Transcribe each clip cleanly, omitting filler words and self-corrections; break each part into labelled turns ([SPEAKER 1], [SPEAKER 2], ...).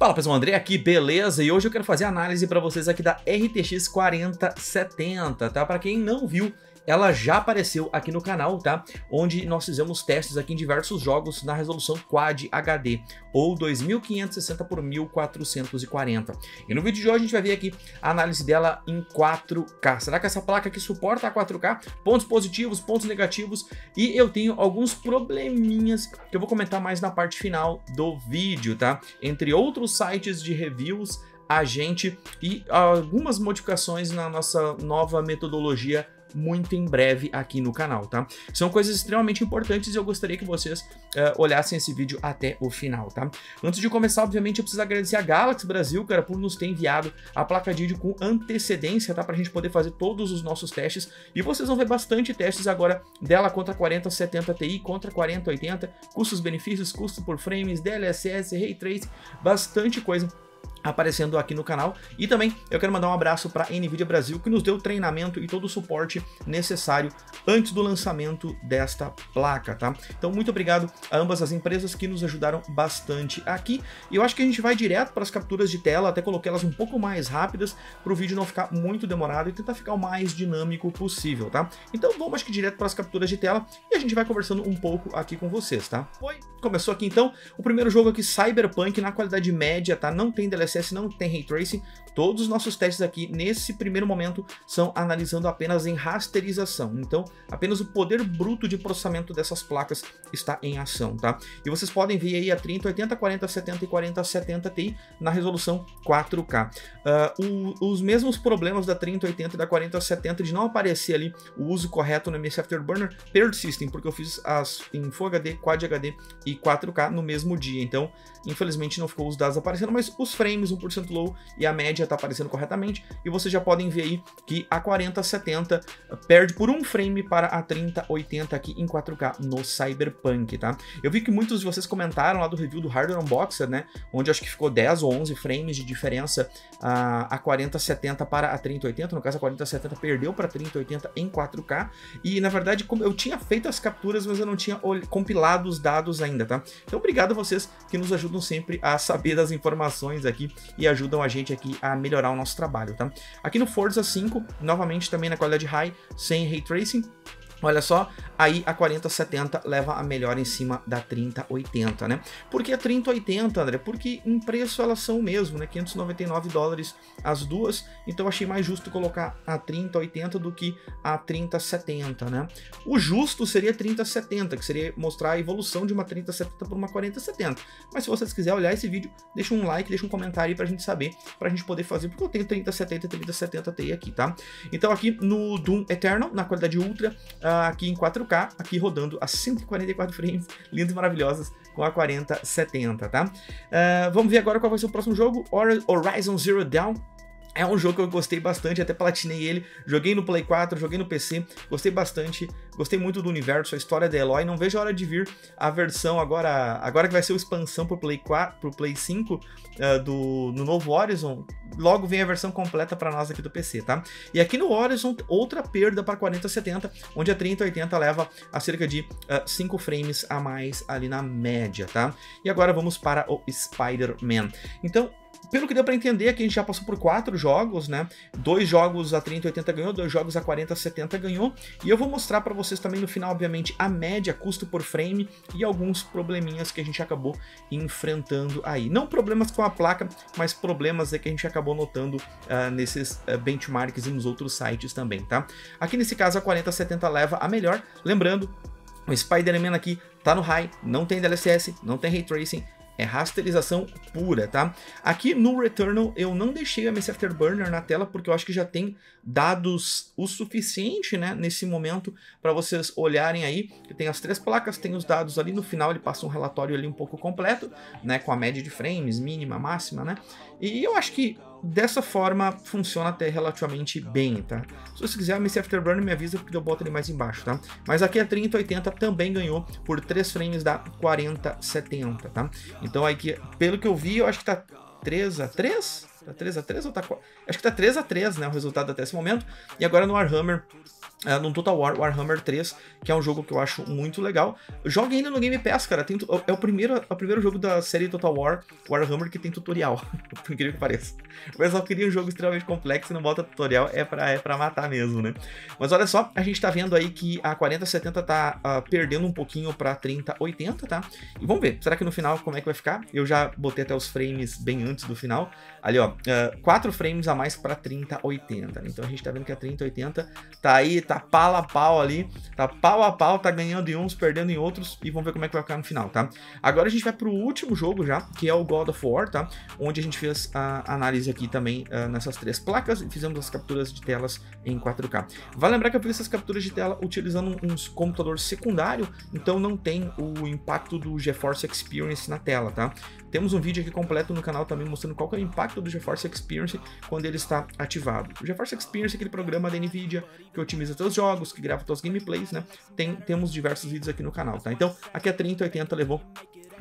[SPEAKER 1] Fala pessoal, André aqui, beleza? E hoje eu quero fazer análise para vocês aqui da RTX 4070, tá? Para quem não viu, ela já apareceu aqui no canal, tá? Onde nós fizemos testes aqui em diversos jogos na resolução Quad HD, ou 2560 por 1440. E no vídeo de hoje a gente vai ver aqui a análise dela em 4K. Será que essa placa aqui suporta a 4K? Pontos positivos, pontos negativos, e eu tenho alguns probleminhas que eu vou comentar mais na parte final do vídeo, tá? Entre outros sites de reviews, a gente e algumas modificações na nossa nova metodologia muito em breve aqui no canal, tá? São coisas extremamente importantes e eu gostaria que vocês olhassem esse vídeo até o final, tá? Antes de começar, obviamente, eu preciso agradecer a Galaxy Brasil, cara, por nos ter enviado a placa de vídeo com antecedência, tá? Pra gente poder fazer todos os nossos testes, e vocês vão ver bastante testes agora dela contra 4070 Ti, contra 4080, custos-benefícios, custo por frames, DLSS, Ray Tracing, bastante coisa aparecendo aqui no canal. E também eu quero mandar um abraço para a NVIDIA Brasil, que nos deu o treinamento e todo o suporte necessário antes do lançamento desta placa, tá? Então muito obrigado a ambas as empresas que nos ajudaram bastante aqui. E eu acho que a gente vai direto para as capturas de tela, até coloquei elas um pouco mais rápidas para o vídeo não ficar muito demorado e tentar ficar o mais dinâmico possível, tá? Então vamos, acho que direto para as capturas de tela e a gente vai conversando um pouco aqui com vocês, tá? Começou aqui então o primeiro jogo aqui, Cyberpunk, na qualidade média, tá? Não tem DLSS, não tem Ray Tracing. Todos os nossos testes aqui, nesse primeiro momento, são analisando apenas em rasterização. Então, apenas o poder bruto de processamento dessas placas está em ação, tá? E vocês podem ver aí a 3080, 4070 e 4070 Ti na resolução 4K. Os mesmos problemas da 3080 e da 4070 de não aparecer ali o uso correto no MS Afterburner persistem, porque eu fiz as em Full HD, Quad HD e 4K no mesmo dia. Então, infelizmente não ficou os dados aparecendo, mas os frames 1% low e a média está aparecendo corretamente, e vocês já podem ver aí que a 4070 perde por um frame para a 3080 aqui em 4K no Cyberpunk, tá? Eu vi que muitos de vocês comentaram lá do review do Hardware Unboxer, né, onde acho que ficou 10 ou 11 frames de diferença a 4070 para a 3080, no caso a 4070 perdeu para a 3080 em 4K, e na verdade como eu tinha feito as capturas, mas eu não tinha compilado os dados ainda, tá? Então obrigado a vocês que nos ajudam sempre a saber das informações aqui e ajudam a gente aqui a melhorar o nosso trabalho, tá? Aqui no Forza 5, novamente também na qualidade High, sem Ray Tracing. Olha só, aí a 4070 leva a melhor em cima da 3080, né? Por que a 3080, André? Porque em preço elas são o mesmo, né? 599 dólares as duas, então eu achei mais justo colocar a 3080 do que a 3070, né? O justo seria a 3070, que seria mostrar a evolução de uma 3070 por uma 4070. Mas se vocês quiserem olhar esse vídeo, deixa um like, deixa um comentário aí pra gente saber, pra gente poder fazer, porque eu tenho 3070 e 3070 Ti aqui, tá? Então aqui no Doom Eternal, na qualidade Ultra, aqui em 4K, aqui rodando a 144 frames, lindas e maravilhosas, com a 4070, tá? Vamos ver agora qual vai ser o próximo jogo, Horizon Zero Dawn. É um jogo que eu gostei bastante, até platinei ele, joguei no Play 4, joguei no PC, gostei bastante, gostei muito do universo, a história da Aloy, não vejo a hora de vir a versão agora que vai ser a expansão pro Play 4, pro Play 5 no novo Horizon, logo vem a versão completa para nós aqui do PC, tá? E aqui no Horizon, outra perda para 4070, onde a 3080 leva a cerca de 5 frames a mais ali na média, tá? E agora vamos para o Spider-Man. Então, pelo que deu para entender, aqui a gente já passou por 4 jogos, né? 2 jogos a 3080 ganhou, 2 jogos a 4070 ganhou. E eu vou mostrar para vocês também no final, obviamente, a média, custo por frame e alguns probleminhas que a gente acabou enfrentando aí. Não problemas com a placa, mas problemas que a gente acabou notando nesses benchmarks e nos outros sites também, tá? Aqui nesse caso a 4070 leva a melhor. Lembrando, o Spider-Man aqui tá no High, não tem DLSS, não tem Ray Tracing, é rasterização pura, tá? Aqui no Returnal eu não deixei a MS Afterburner na tela porque eu acho que já tem dados o suficiente, né, nesse momento para vocês olharem aí, que tem as 3 placas, tem os dados ali, no final ele passa um relatório ali um pouco completo, né, com a média de frames, mínima, máxima, né? E eu acho que dessa forma funciona até relativamente bem, tá? Se você quiser a MS Afterburner, me avisa porque eu boto ele mais embaixo, tá? Mas aqui a 3080 também ganhou por 3 frames da 4070, tá? Então aí que, pelo que eu vi, eu acho que tá 3 a 3? Tá 3x3 ou tá 4? Acho que tá 3x3, né, o resultado até esse momento. E agora no Warhammer, no Total War, Warhammer 3, que é um jogo que eu acho muito legal. Joga ainda no Game Pass, cara. É o primeiro jogo da série Total War, Warhammer, que tem tutorial. Por incrível que pareça. O pessoal queria um jogo extremamente complexo e não bota tutorial, é pra matar mesmo, né? Mas olha só, a gente tá vendo aí que a 4070 tá perdendo um pouquinho pra 3080, tá? E vamos ver, será que no final como é que vai ficar? Eu já botei até os frames bem antes do final. Ali, ó, 4 frames a mais pra 3080. Então a gente tá vendo que a 3080 tá aí, tá pau a pau ali, tá pau a pau, tá ganhando em uns, perdendo em outros, e vamos ver como é que vai ficar no final, tá? Agora a gente vai pro último jogo já, que é o God of War, tá? Onde a gente fez a análise aqui também nessas 3 placas e fizemos as capturas de telas em 4K. Vale lembrar que eu fiz essas capturas de tela utilizando um computador secundário, então não tem o impacto do GeForce Experience na tela, tá? Temos um vídeo aqui completo no canal também mostrando qual que é o impacto do GeForce Experience quando ele está ativado. O GeForce Experience é aquele programa da NVIDIA que otimiza teus jogos, que grava teus gameplays, né? Temos diversos vídeos aqui no canal, tá? Então, aqui a 3080 levou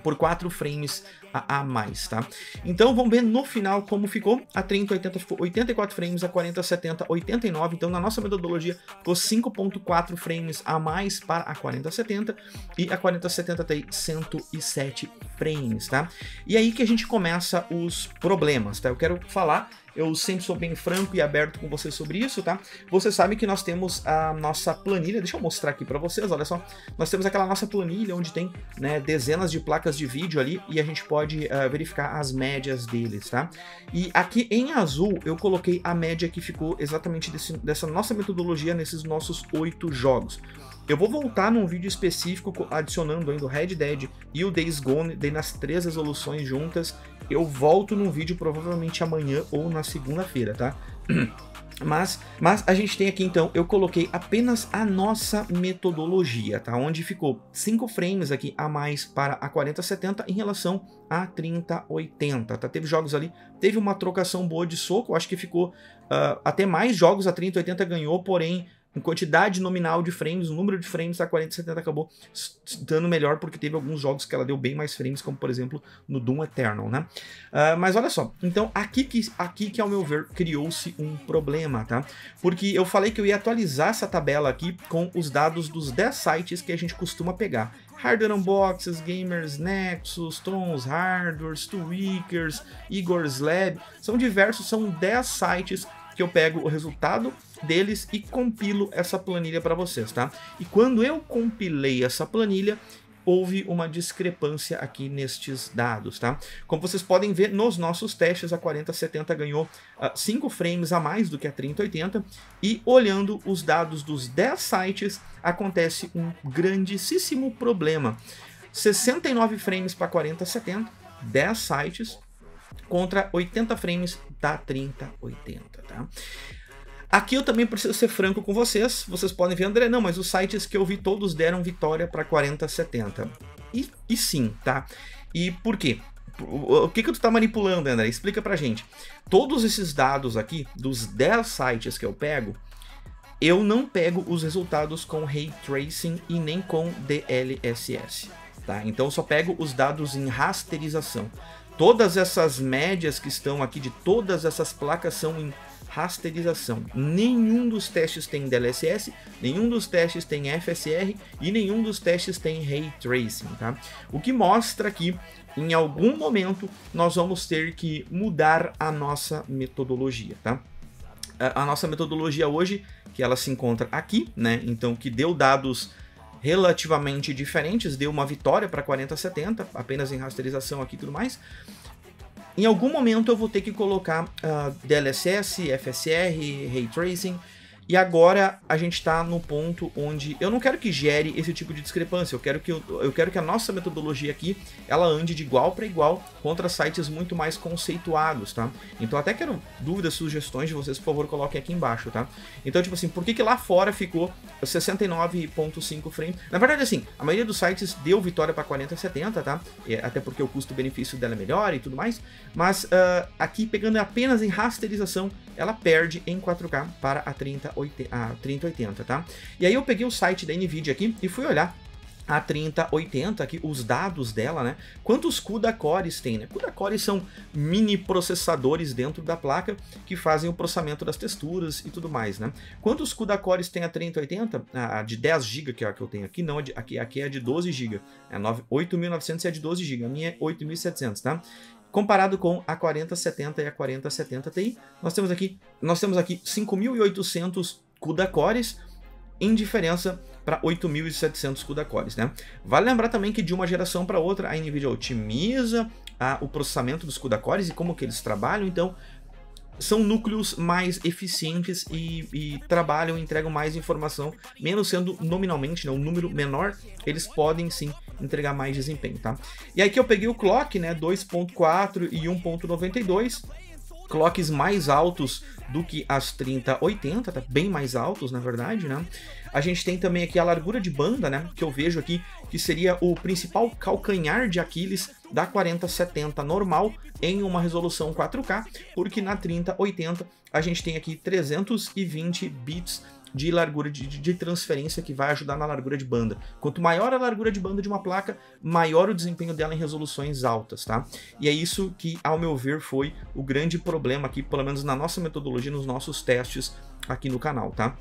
[SPEAKER 1] por 4 frames a mais, tá? Então vamos ver no final como ficou. A 3080 ficou 84 frames, a 4070 89, então na nossa metodologia ficou 5.4 frames a mais para a 4070 e a 4070 tem 107 frames, tá? E aí que a gente começa os problemas, tá? Eu quero falar, eu sempre sou bem franco e aberto com vocês sobre isso, tá? Vocês sabem que nós temos a nossa planilha, deixa eu mostrar aqui para vocês, olha só. Nós temos aquela nossa planilha onde tem, né, dezenas de placas de vídeo ali e a gente pode verificar as médias deles, tá? E aqui em azul eu coloquei a média que ficou exatamente dessa nossa metodologia nesses nossos 8 jogos. Eu vou voltar num vídeo específico adicionando ainda o Red Dead e o Days Gone, daí nas 3 resoluções juntas. Eu volto num vídeo provavelmente amanhã ou na segunda-feira, tá? Mas a gente tem aqui então, eu coloquei apenas a nossa metodologia, tá? Onde ficou 5 frames aqui a mais para a 4070 em relação a 3080, tá? Teve jogos ali, teve uma trocação boa de soco, eu acho que ficou até mais jogos a 3080 ganhou, porém em quantidade nominal de frames, o número de frames a 4070 acabou dando melhor porque teve alguns jogos que ela deu bem mais frames, como por exemplo no Doom Eternal, né? Mas olha só, então aqui que ao meu ver criou-se um problema, tá? Porque eu falei que eu ia atualizar essa tabela aqui com os dados dos 10 sites que a gente costuma pegar. Hardware Unboxes, Gamers Nexus, Tons Hardware, Tweakers, Igor's Lab, são diversos, são 10 sites que eu pego o resultado deles e compilo essa planilha para vocês, tá? E quando eu compilei essa planilha, houve uma discrepância aqui nestes dados, tá? Como vocês podem ver nos nossos testes, a 4070 ganhou 5 frames a mais do que a 3080 e olhando os dados dos 10 sites, acontece um grandíssimo problema. 69 frames para 4070, 10 sites, contra 80 frames da 3080, tá? Aqui eu também preciso ser franco com vocês. Vocês podem ver, André, não, mas os sites que eu vi todos deram vitória para 4070. E sim, tá? E por quê? O que tu tá manipulando, André? Explica pra gente. Todos esses dados aqui, dos 10 sites que eu pego, eu não pego os resultados com Ray Tracing e nem com DLSS, tá? Então eu só pego os dados em rasterização. Todas essas médias que estão aqui de todas essas placas são em rasterização. Nenhum dos testes tem DLSS, nenhum dos testes tem FSR e nenhum dos testes tem Ray Tracing, tá? O que mostra que em algum momento nós vamos ter que mudar a nossa metodologia, tá? A nossa metodologia hoje, que ela se encontra aqui, né? Então, que deu dados relativamente diferentes, deu uma vitória para 4070, apenas em rasterização aqui e tudo mais. Em algum momento eu vou ter que colocar DLSS, FSR, Ray Tracing, e agora a gente está no ponto onde eu não quero que gere esse tipo de discrepância, eu quero que a nossa metodologia aqui, ela ande de igual para igual contra sites muito mais conceituados, tá? Então até quero dúvidas, sugestões de vocês, por favor, coloquem aqui embaixo, tá? Então, tipo assim, por que lá fora ficou 69.5 frames? Na verdade, assim, a maioria dos sites deu vitória para 4070, tá? Até porque o custo-benefício dela é melhor e tudo mais, mas aqui, pegando apenas em rasterização, ela perde em 4K para a 3080, tá? E aí eu peguei o site da NVIDIA aqui e fui olhar a 3080, aqui os dados dela, né? Quantos CUDA cores tem, né? CUDA cores são mini processadores dentro da placa que fazem o processamento das texturas e tudo mais, né? Quantos CUDA cores tem a 3080? A de 10 GB que é a que eu tenho aqui, não, aqui é a de 12 GB. É 8900 é a de 12 GB, a minha é 8700, tá? Comparado com a 4070 e a 4070 Ti, nós temos aqui 5.800 CUDA cores, em diferença para 8.700 CUDA cores, né? Vale lembrar também que de uma geração para outra a NVIDIA otimiza o processamento dos CUDA cores e como que eles trabalham, então são núcleos mais eficientes e trabalham, entregam mais informação, mesmo sendo nominalmente, né, um número menor, eles podem sim entregar mais desempenho, tá? E aí que eu peguei o clock, né, 2.4 e 1.92, clocks mais altos do que as 3080, tá bem mais altos, na verdade, né? A gente tem também aqui a largura de banda, né, que eu vejo aqui que seria o principal calcanhar de Aquiles da 4070 normal em uma resolução 4K, porque na 3080 a gente tem aqui 320 bits de largura de transferência que vai ajudar na largura de banda. Quanto maior a largura de banda de uma placa, maior o desempenho dela em resoluções altas, tá? E é isso que, ao meu ver, foi o grande problema aqui, pelo menos na nossa metodologia, nos nossos testes aqui no canal, tá?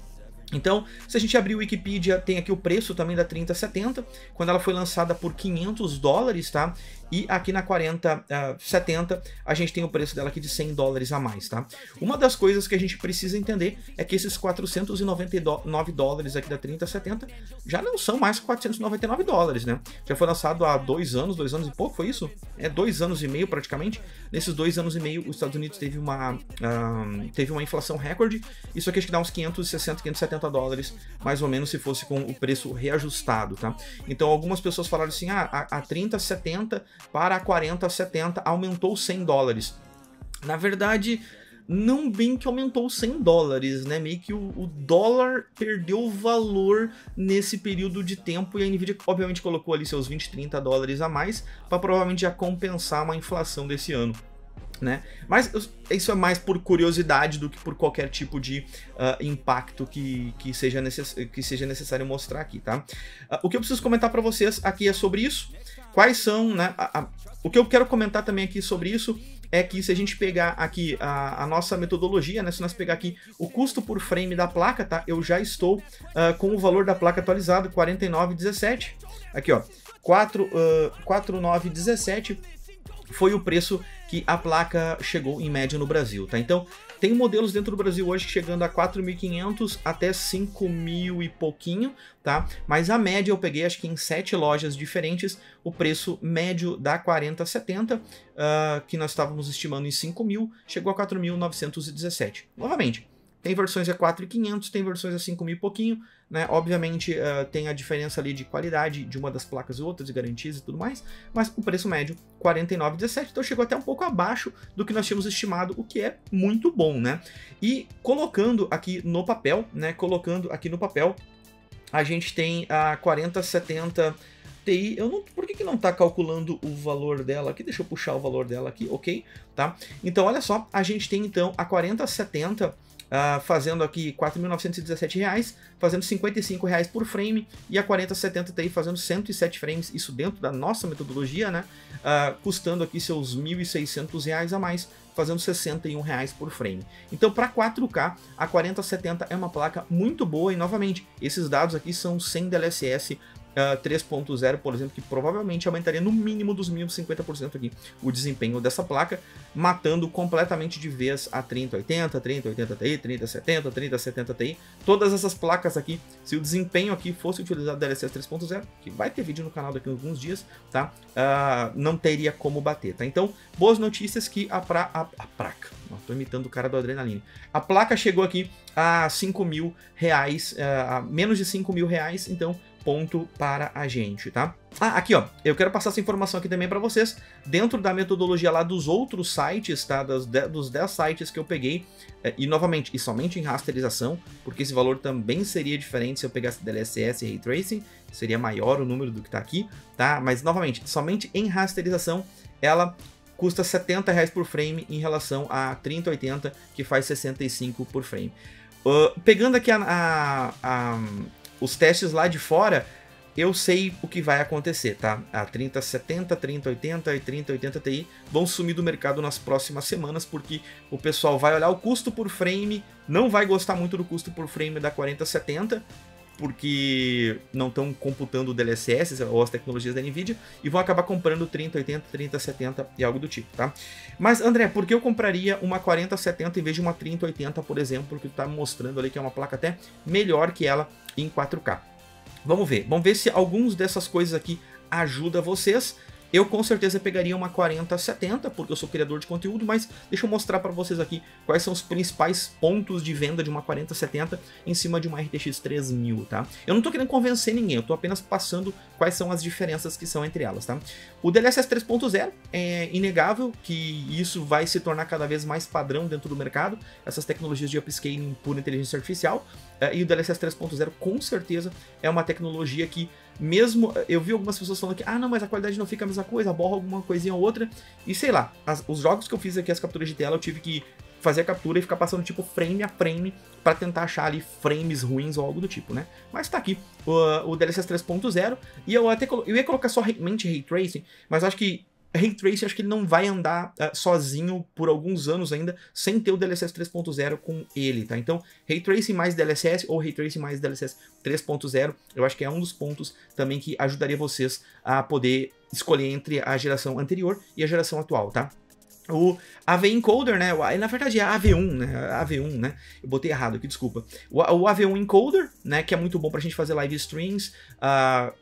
[SPEAKER 1] Então, se a gente abrir o Wikipedia, tem aqui o preço também da 3070, quando ela foi lançada por $500, tá? E aqui na 4070 a gente tem o preço dela aqui de $100 a mais, tá? Uma das coisas que a gente precisa entender é que esses $499 aqui da 3070 já não são mais $499, né? Já foi lançado há 2 anos e pouco, foi isso? 2 anos e meio praticamente. Nesses 2 anos e meio, os Estados Unidos teve uma inflação recorde. Isso aqui acho que dá uns $560, $570, mais ou menos, se fosse com o preço reajustado, tá? Então algumas pessoas falaram assim, a 3070 para a 4070 aumentou $100. Na verdade, não bem que aumentou $100, né? Meio que o dólar perdeu valor nesse período de tempo e a NVIDIA obviamente colocou ali seus $20, $30 a mais para provavelmente já compensar uma inflação desse ano, né? Mas isso é mais por curiosidade do que por qualquer tipo de impacto que seja necessário mostrar aqui, tá? O que eu preciso comentar para vocês aqui é sobre isso. Quais são, né? O que eu quero comentar também aqui sobre isso é que se a gente pegar aqui a nossa metodologia, né? Se nós pegar aqui o custo por frame da placa, tá? Eu já estou com o valor da placa atualizado, 49,17. Aqui, ó, 4.917 foi o preço que a placa chegou em média no Brasil, tá? Então, tem modelos dentro do Brasil hoje chegando a 4.500 até 5.000 e pouquinho, tá? Mas a média eu peguei, acho que em 7 lojas diferentes, o preço médio da 4070, que nós estávamos estimando em 5.000, chegou a 4.917. Novamente, tem versões a 4.500, tem versões a 5.000 e pouquinho, né? Obviamente tem a diferença ali de qualidade de uma das placas e outras, de garantias e tudo mais, mas o preço médio 49,17, então chegou até um pouco abaixo do que nós tínhamos estimado, o que é muito bom, né? E colocando aqui no papel, a gente tem a 4070 Ti, por que não está calculando o valor dela aqui? Deixa eu puxar o valor dela aqui, ok? Tá? Então olha só, a gente tem então a 4070 fazendo aqui R$ 4.917, fazendo R$ 55 por frame, e a 4070 Ti fazendo 107 frames, isso dentro da nossa metodologia, né? Custando aqui seus R$ 1.600 a mais, fazendo R$ 61 por frame. Então, para 4K, a 4070 é uma placa muito boa, e novamente, esses dados aqui são sem DLSS 3.0, por exemplo, que provavelmente aumentaria no mínimo dos 1.050% aqui o desempenho dessa placa, matando completamente de vez a 3080, 3080 Ti, 3070, 3070 Ti. Todas essas placas aqui, se o desempenho aqui fosse utilizado DLSS 3.0, que vai ter vídeo no canal daqui a alguns dias, tá? Não teria como bater, tá? Então, boas notícias que a placa, tô imitando o cara do Adrenaline. A placa chegou aqui a R$5.000, a menos de R$5.000, então ponto para a gente, tá? Aqui, ó, eu quero passar essa informação aqui também para vocês, dentro da metodologia lá dos outros sites, tá? Dos 10 sites que eu peguei, e novamente, e somente em rasterização, porque esse valor também seria diferente se eu pegasse DLSS e Ray Tracing, seria maior o número do que tá aqui, tá? Mas, novamente, somente em rasterização, ela custa R$70 por frame em relação a 3080, que faz 65 por frame. Pegando aqui os testes lá de fora, eu sei o que vai acontecer, tá? A 3070, 3080 e 3080 Ti vão sumir do mercado nas próximas semanas, porque o pessoal vai olhar o custo por frame, não vai gostar muito do custo por frame da 4070, porque não estão computando o DLSS ou as tecnologias da NVIDIA, e vão acabar comprando 3080, 3070 e algo do tipo, tá? Mas, André, por que eu compraria uma 4070 em vez de uma 3080, por exemplo, porque tá mostrando ali que é uma placa até melhor que ela em 4K? Vamos ver se alguns dessas coisas aqui ajudam vocês. Eu com certeza pegaria uma 4070, porque eu sou criador de conteúdo, mas deixa eu mostrar para vocês aqui quais são os principais pontos de venda de uma 4070 em cima de uma RTX 3000, tá? Eu não tô querendo convencer ninguém, eu tô apenas passando quais são as diferenças que são entre elas, tá? O DLSS 3.0 é inegável que isso vai se tornar cada vez mais padrão dentro do mercado, essas tecnologias de upscaling por inteligência artificial, e o DLSS 3.0 com certeza é uma tecnologia que mesmo, eu vi algumas pessoas falando que, não, mas a qualidade não fica a mesma coisa, borra alguma coisinha ou outra, e sei lá, os jogos que eu fiz aqui, as capturas de tela, eu tive que fazer a captura e ficar passando tipo frame a frame para tentar achar ali frames ruins ou algo do tipo, né? Mas tá aqui o DLSS 3.0, e eu ia colocar somente Ray Tracing, mas acho que Ray Tracing, acho que ele não vai andar sozinho por alguns anos ainda, sem ter o DLSS 3.0 com ele, tá? Então, Ray Tracing mais DLSS ou Ray Tracing mais DLSS 3.0, eu acho que é um dos pontos também que ajudaria vocês a poder escolher entre a geração anterior e a geração atual, tá? O AV Encoder, né? Na verdade é AV1, né? AV1, né? Eu botei errado aqui, desculpa. O AV1 Encoder, né? Que é muito bom pra gente fazer live streams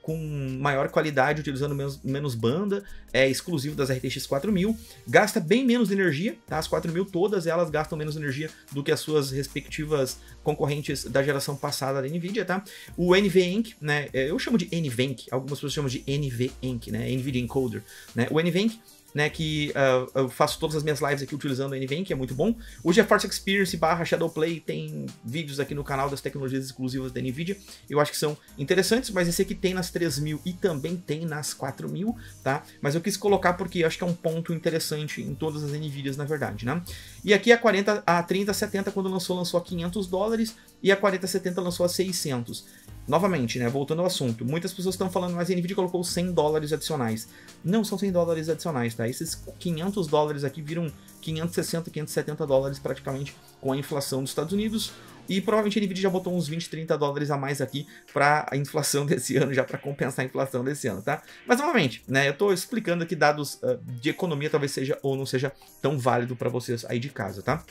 [SPEAKER 1] com maior qualidade, utilizando menos banda. É exclusivo das RTX 4000. Gasta bem menos energia, tá? As 4000 todas elas gastam menos energia do que as suas respectivas concorrentes da geração passada da NVIDIA, tá? O NVENC, né? Eu chamo de NVENC, algumas pessoas chamam de NVENC, né? NVIDIA Encoder, né? O NVENC, né, que eu faço todas as minhas lives aqui utilizando o NVENC, que é muito bom. O GeForce Experience / Shadowplay tem vídeos aqui no canal das tecnologias exclusivas da NVIDIA. Eu acho que são interessantes, mas esse aqui tem nas 3000 e também tem nas 4000, tá? Mas eu quis colocar porque eu acho que é um ponto interessante em todas as NVIDIAs, na verdade, né? E aqui a 3070, quando lançou a $500, e a 4070 lançou a 600. Novamente, né, voltando ao assunto, muitas pessoas estão falando, mas a NVIDIA colocou $100 adicionais. Não são $100 adicionais, tá? Esses $500 aqui viram 560, $570 praticamente com a inflação dos Estados Unidos. E provavelmente a NVIDIA já botou uns 20, $30 a mais aqui para a inflação desse ano, já para compensar a inflação desse ano, tá? Mas novamente, né, eu tô explicando aqui dados de economia, talvez seja ou não seja tão válido para vocês aí de casa, tá?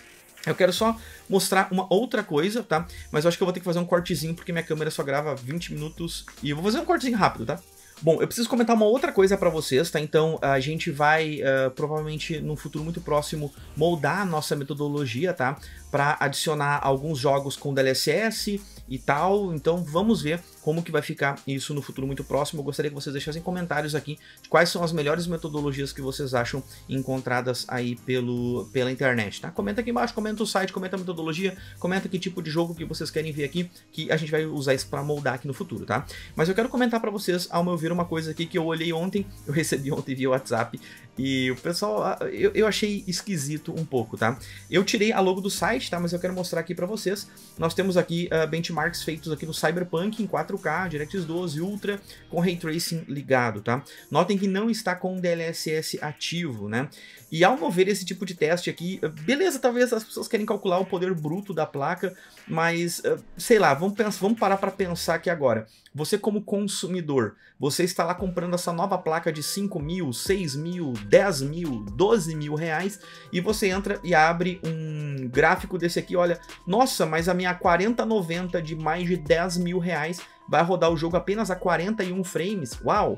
[SPEAKER 1] Eu quero só mostrar uma outra coisa, tá? Mas eu acho que eu vou ter que fazer um cortezinho, porque minha câmera só grava 20 minutos. E eu vou fazer um cortezinho rápido, tá? Bom, eu preciso comentar uma outra coisa para vocês, tá? Então, a gente vai, provavelmente, num futuro muito próximo, moldar a nossa metodologia, tá? Para adicionar alguns jogos com DLSS e tal. Então, vamos ver como que vai ficar isso no futuro muito próximo. Eu gostaria que vocês deixassem comentários aqui de quais são as melhores metodologias que vocês acham encontradas aí pela internet, tá? Comenta aqui embaixo, comenta o site, comenta a metodologia, comenta que tipo de jogo que vocês querem ver aqui, que a gente vai usar isso para moldar aqui no futuro, tá? Mas eu quero comentar para vocês, ao meu ver, uma coisa aqui que eu olhei ontem, eu recebi ontem via WhatsApp, e o pessoal, eu achei esquisito um pouco, tá? Eu tirei a logo do site, tá? Mas eu quero mostrar aqui pra vocês. Nós temos aqui benchmarks feitos aqui no Cyberpunk em 4K, DirectX 12 Ultra, com Ray Tracing ligado, tá? Notem que não está com DLSS ativo, né? E ao mover esse tipo de teste aqui, beleza, talvez as pessoas querem calcular o poder bruto da placa, mas, sei lá, vamos parar para pensar aqui agora. Você como consumidor, você está lá comprando essa nova placa de 5 mil, 6 mil, 10 mil, 12 mil reais, e você entra e abre um gráfico desse aqui, olha, nossa, mas a minha 4090 de mais de 10 mil reais vai rodar o jogo apenas a 41 frames, uau!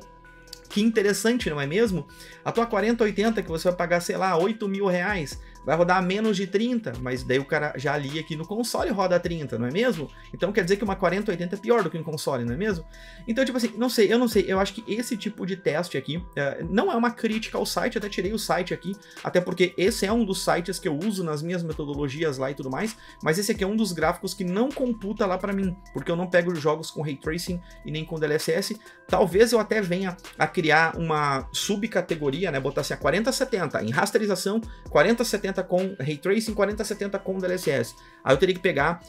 [SPEAKER 1] Que interessante, não é mesmo? A tua 4080 que você vai pagar, sei lá, 8 mil reais, vai rodar a menos de 30, mas daí o cara já ali aqui no console roda a 30, não é mesmo? Então quer dizer que uma 4080 é pior do que um console, não é mesmo? Então, tipo assim, eu não sei, eu acho que esse tipo de teste aqui não é uma crítica ao site, eu até tirei o site aqui, até porque esse é um dos sites que eu uso nas minhas metodologias lá e tudo mais, mas esse aqui é um dos gráficos que não computa lá pra mim, porque eu não pego jogos com Ray Tracing e nem com DLSS. Talvez eu até venha a criar uma subcategoria, né, botar assim a 4070 em rasterização, 4070 4070 com Ray Tracing, 4070 com DLSS. Aí eu teria que pegar,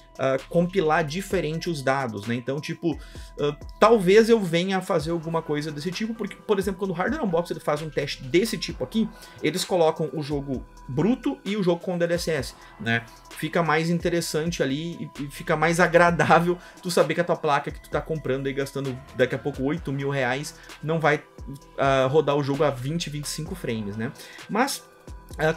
[SPEAKER 1] compilar diferente os dados, né? Então, tipo, talvez eu venha a fazer alguma coisa desse tipo, porque, por exemplo, quando o Hardware Unboxed ele faz um teste desse tipo aqui, eles colocam o jogo bruto e o jogo com DLSS, né? Fica mais interessante ali e fica mais agradável tu saber que a tua placa que tu tá comprando aí, gastando daqui a pouco 8 mil reais, não vai rodar o jogo a 20, 25 frames, né? Mas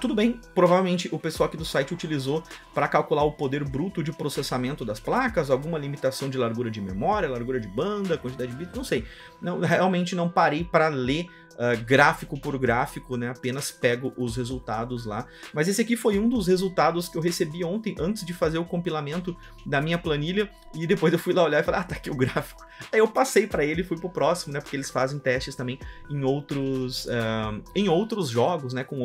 [SPEAKER 1] tudo bem, provavelmente o pessoal aqui do site utilizou para calcular o poder bruto de processamento das placas, alguma limitação de largura de memória, largura de banda, quantidade de bits, não sei. Não, realmente não parei para ler gráfico por gráfico, né? Apenas pego os resultados lá. Mas esse aqui foi um dos resultados que eu recebi ontem, antes de fazer o compilamento da minha planilha, e depois eu fui lá olhar e falei, tá aqui o gráfico. Aí eu passei para ele e fui pro próximo, né? Porque eles fazem testes também em outros jogos, né? Com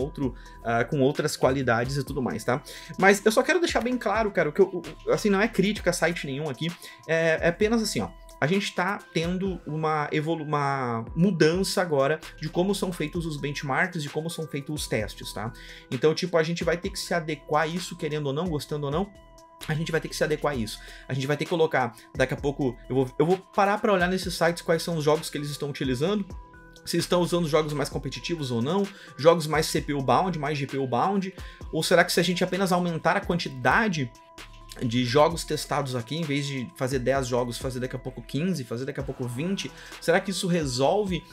[SPEAKER 1] outras qualidades e tudo mais, tá? Mas eu só quero deixar bem claro, cara, que assim, não é crítica a site nenhum aqui, é apenas assim, ó. A gente está tendo uma mudança agora de como são feitos os benchmarks, de como são feitos os testes, tá? Então, tipo, a gente vai ter que se adequar a isso, querendo ou não, gostando ou não. A gente vai ter que se adequar a isso. A gente vai ter que colocar, daqui a pouco, eu vou parar para olhar nesses sites quais são os jogos que eles estão utilizando, se estão usando jogos mais competitivos ou não, jogos mais CPU bound, mais GPU bound, ou será que se a gente apenas aumentar a quantidade de jogos testados aqui, em vez de fazer 10 jogos, fazer daqui a pouco 15, fazer daqui a pouco 20, será que isso resolve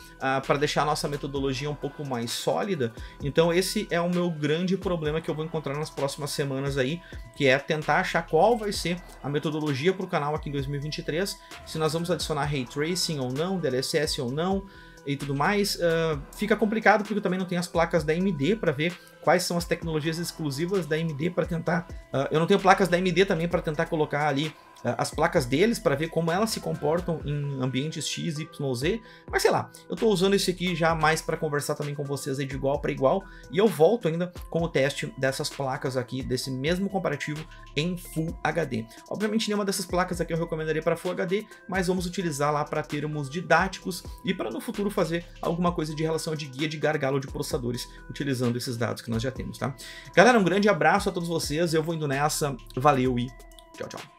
[SPEAKER 1] para deixar a nossa metodologia um pouco mais sólida? Então esse é o meu grande problema que eu vou encontrar nas próximas semanas aí, que é tentar achar qual vai ser a metodologia para o canal aqui em 2023, se nós vamos adicionar Ray Tracing ou não, DLSS ou não, e tudo mais. Fica complicado porque eu também não tenho as placas da AMD para ver quais são as tecnologias exclusivas da AMD para tentar... eu não tenho placas da AMD também para tentar colocar ali as placas deles para ver como elas se comportam em ambientes X, Y, Z, mas sei lá, eu tô usando esse aqui já mais para conversar também com vocês aí de igual para igual, e eu volto ainda com o teste dessas placas aqui, desse mesmo comparativo em Full HD. Obviamente nenhuma dessas placas aqui eu recomendaria para Full HD, mas vamos utilizar lá para termos didáticos e para no futuro fazer alguma coisa de relação de guia de gargalo de processadores utilizando esses dados que nós já temos, tá? Galera, um grande abraço a todos vocês, eu vou indo nessa, valeu e tchau, tchau.